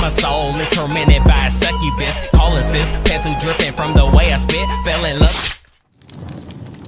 my soul is tormented by a succubus. Calling sis, pencil dripping from the way I spit. Fell in love.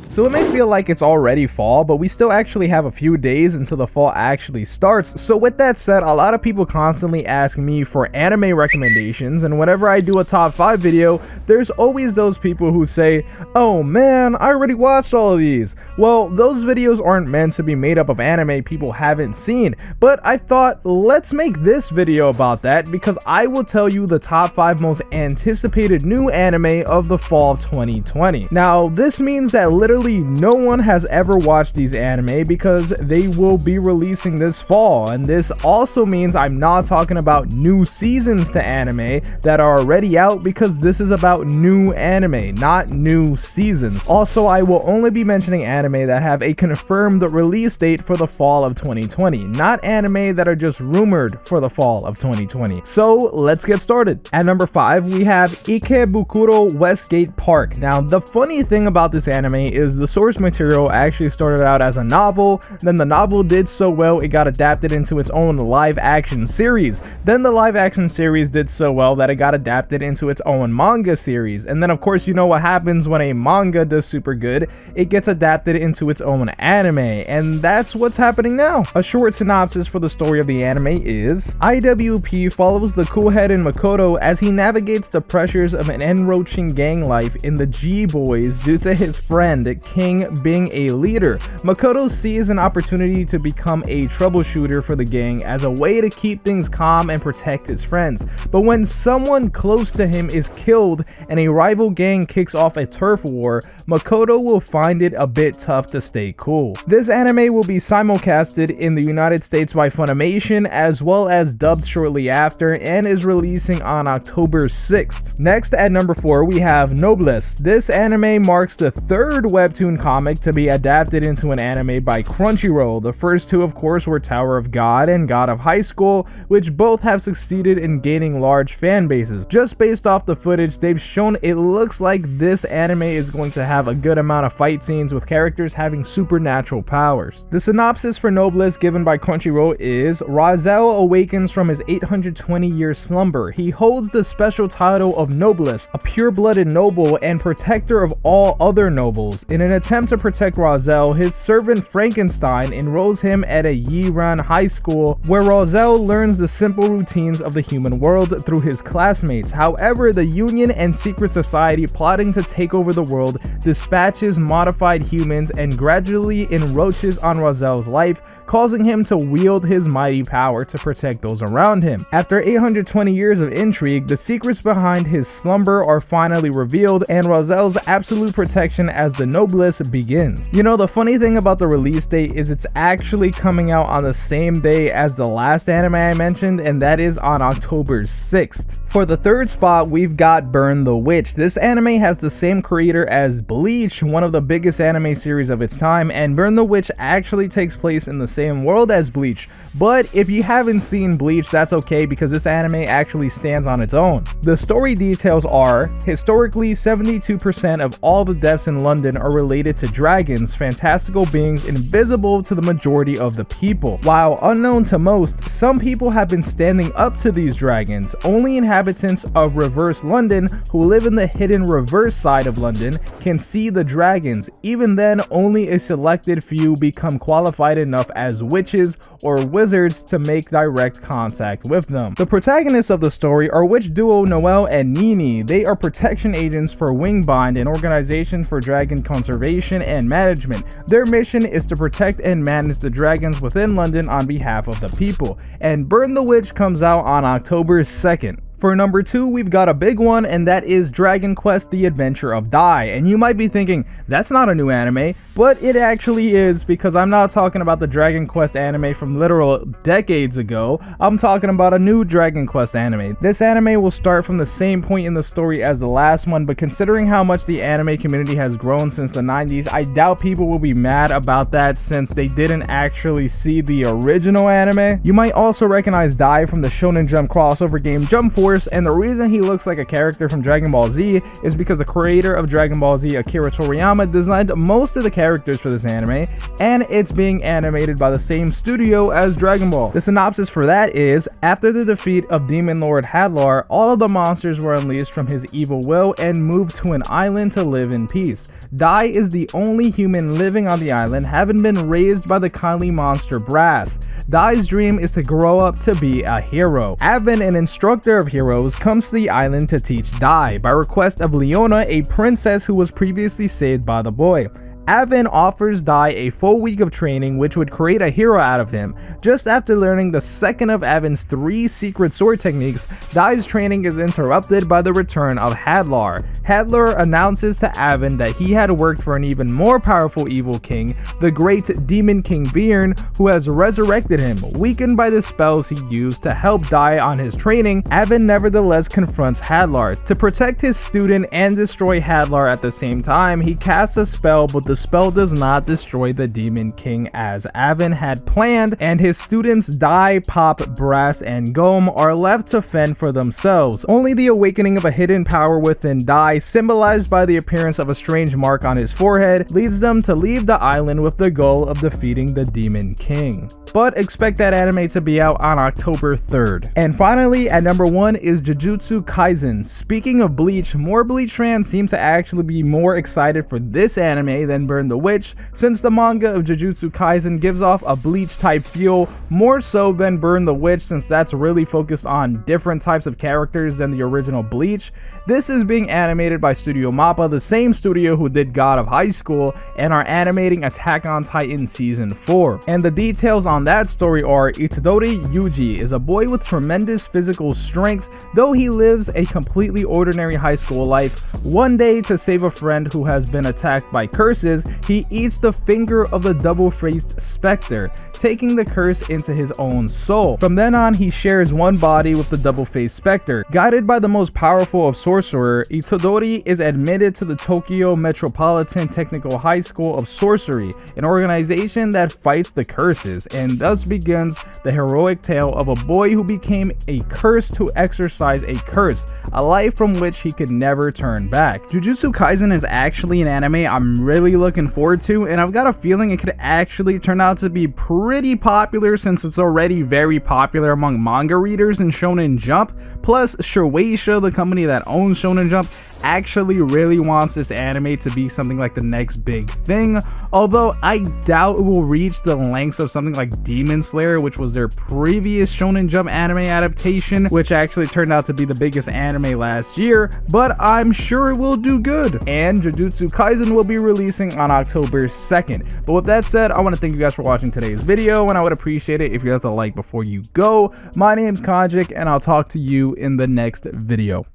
So it may feel like it's already fall, but we still actually have a few days until the fall actually starts. So with that said, a lot of people constantly ask me for anime recommendations, and whenever I do a top 5 video, there's always those people who say, oh man, I already watched all of these. Well, those videos aren't meant to be made up of anime people haven't seen, but I thought, let's make this video about that, because I will tell you the top 5 most anticipated new anime of the fall of 2020. Now, this means that literally no one has ever watched these anime because they will be releasing this fall, and this also means I'm not talking about new seasons to anime that are already out, because this is about new anime, not new seasons. Also, I will only be mentioning anime that have a confirmed release date for the fall of 2020, not anime that are just rumored for the fall of 2020. So let's get started. At number 5, we have Ikebukuro Westgate Park. Now, the funny thing about this anime is the source material actually started out as a novel, then the novel did so well it got adapted into its own live action series, then the live action series did so well that it got adapted into its own manga series, and then of course you know what happens when a manga does super good, it gets adapted into its own anime, and that's what's happening now. A short synopsis for the story of the anime is, IWP follows the cool-headed Makoto as he navigates the pressures of an enroaching gang life in the G-Boys due to his friend King being a leader. Makoto sees an opportunity to become a troubleshooter for the gang as a way to keep things calm and protect his friends. But when someone close to him is killed and a rival gang kicks off a turf war, Makoto will find it a bit tough to stay cool. This anime will be simulcasted in the United States by Funimation as well as dubbed shortly after, and is releasing on October 6th. Next, at number 4, we have Noblesse. This anime marks the third webtoon comic to be adapted into an anime by Crunchyroll. The first two, of course, were Tower of God and God of High School, which both have succeeded in gaining large fan bases. Just based off the footage they've shown, it looks like this anime is going to have a good amount of fight scenes with characters having supernatural powers. The synopsis for Noblesse given by Crunchyroll is, Razel awakens from his 820-year slumber. He holds the special title of Noblesse, a pure-blooded noble and protector of all other nobles. In an attempt to protect Razel, his servant Frankenstein enrolls him at a Yiran high school where Razel learns the simple routines of the human world through his classmates. However, the Union and secret society plotting to take over the world dispatches modified humans and gradually encroaches on Razel's life, causing him to wield his mighty power to protect those around him. After 820 years of intrigue, the secrets behind his slumber are finally revealed, and Razel's absolute protection as the Noblesse begins. You know, the funny thing about the release date is it's actually coming out on the same day as the last anime I mentioned, and that is on October 6th. For the third spot, we've got Burn the Witch. This anime has the same creator as Bleach, one of the biggest anime series of its time, and Burn the Witch actually takes place in the same world as Bleach. But if you haven't seen Bleach, that's okay, because this anime actually stands on its own. The story details are, historically 72% of all the deaths in London are related to dragons, fantastical beings invisible to the majority of the people. While unknown to most, some people have been standing up to these dragons. Only inhabitants of reverse London who live in the hidden reverse side of London can see the dragons. Even then, only a selected few become qualified enough as witches or wizards to make direct contact with them. The protagonists of the story are witch duo Noelle and Nini. They are protection agents for Wingbind, an organization for dragon conservation and management. Their mission is to protect and manage the dragons within London on behalf of the people. And Burn the Witch comes out on October 2nd. For number 2, we've got a big one, and that is Dragon Quest: The Adventure of Dai. And you might be thinking, that's not a new anime, but it actually is, because I'm not talking about the Dragon Quest anime from literal decades ago. I'm talking about a new Dragon Quest anime. This anime will start from the same point in the story as the last one, but considering how much the anime community has grown since the 90s, I doubt people will be mad about that since they didn't actually see the original anime. You might also recognize Dai from the Shonen Jump crossover game Jump Force, Force, and the reason he looks like a character from Dragon Ball Z is because the creator of Dragon Ball Z, Akira Toriyama, designed most of the characters for this anime, and it's being animated by the same studio as Dragon Ball. The synopsis for that is, after the defeat of Demon Lord Hadlar, all of the monsters were unleashed from his evil will and moved to an island to live in peace. Dai is the only human living on the island, having been raised by the kindly monster Brass. Dai's dream is to grow up to be a hero. Avin, an instructor of heroes, comes to the island to teach Dai by request of Leona, a princess who was previously saved by the boy. Avin offers Dai a full week of training, which would create a hero out of him. Just after learning the second of Avin's 3 secret sword techniques, Dai's training is interrupted by the return of Hadlar. Hadlar announces to Avin that he had worked for an even more powerful evil king, the great Demon King Virn, who has resurrected him. Weakened by the spells he used to help Dai on his training, Avin nevertheless confronts Hadlar. To protect his student and destroy Hadlar at the same time, he casts a spell, but the spell does not destroy the Demon King as Avin had planned, and his students Dai, Pop, Brass, and Gome are left to fend for themselves. Only the awakening of a hidden power within Dai, symbolized by the appearance of a strange mark on his forehead, leads them to leave the island with the goal of defeating the Demon King. But expect that anime to be out on October 3rd. And finally, at number 1 is Jujutsu Kaisen. Speaking of Bleach, more Bleach fans seem to actually be more excited for this anime than Burn the Witch, since the manga of Jujutsu Kaisen gives off a Bleach type feel more so than Burn the Witch, since that's really focused on different types of characters than the original Bleach. This is being animated by Studio Mappa, the same studio who did God of High School, and are animating Attack on Titan Season 4. And the details on that story are, Itadori Yuji is a boy with tremendous physical strength, though he lives a completely ordinary high school life. One day, to save a friend who has been attacked by curses, he eats the finger of the double-faced specter, taking the curse into his own soul. From then on, he shares one body with the double-faced specter. Guided by the most powerful of sorcerer, Itadori is admitted to the Tokyo Metropolitan Technical High School of Sorcery, an organization that fights the curses, and thus begins the heroic tale of a boy who became a curse to exorcise a curse, a life from which he could never turn back. Jujutsu Kaisen is actually an anime I'm really looking forward to, and I've got a feeling it could actually turn out to be pretty popular, since it's already very popular among manga readers in Shonen Jump. Plus, Shueisha, the company that owns Shonen Jump, actually really wants this anime to be something like the next big thing, although I doubt it will reach the lengths of something like Demon Slayer, which was their previous Shonen Jump anime adaptation, which actually turned out to be the biggest anime last year, but I'm sure it will do good. And Jujutsu Kaisen will be releasing on October 2nd. But with that said, I want to thank you guys for watching today's video, and I would appreciate it if you guys a like before you go. My name's Konjic, and I'll talk to you in the next video.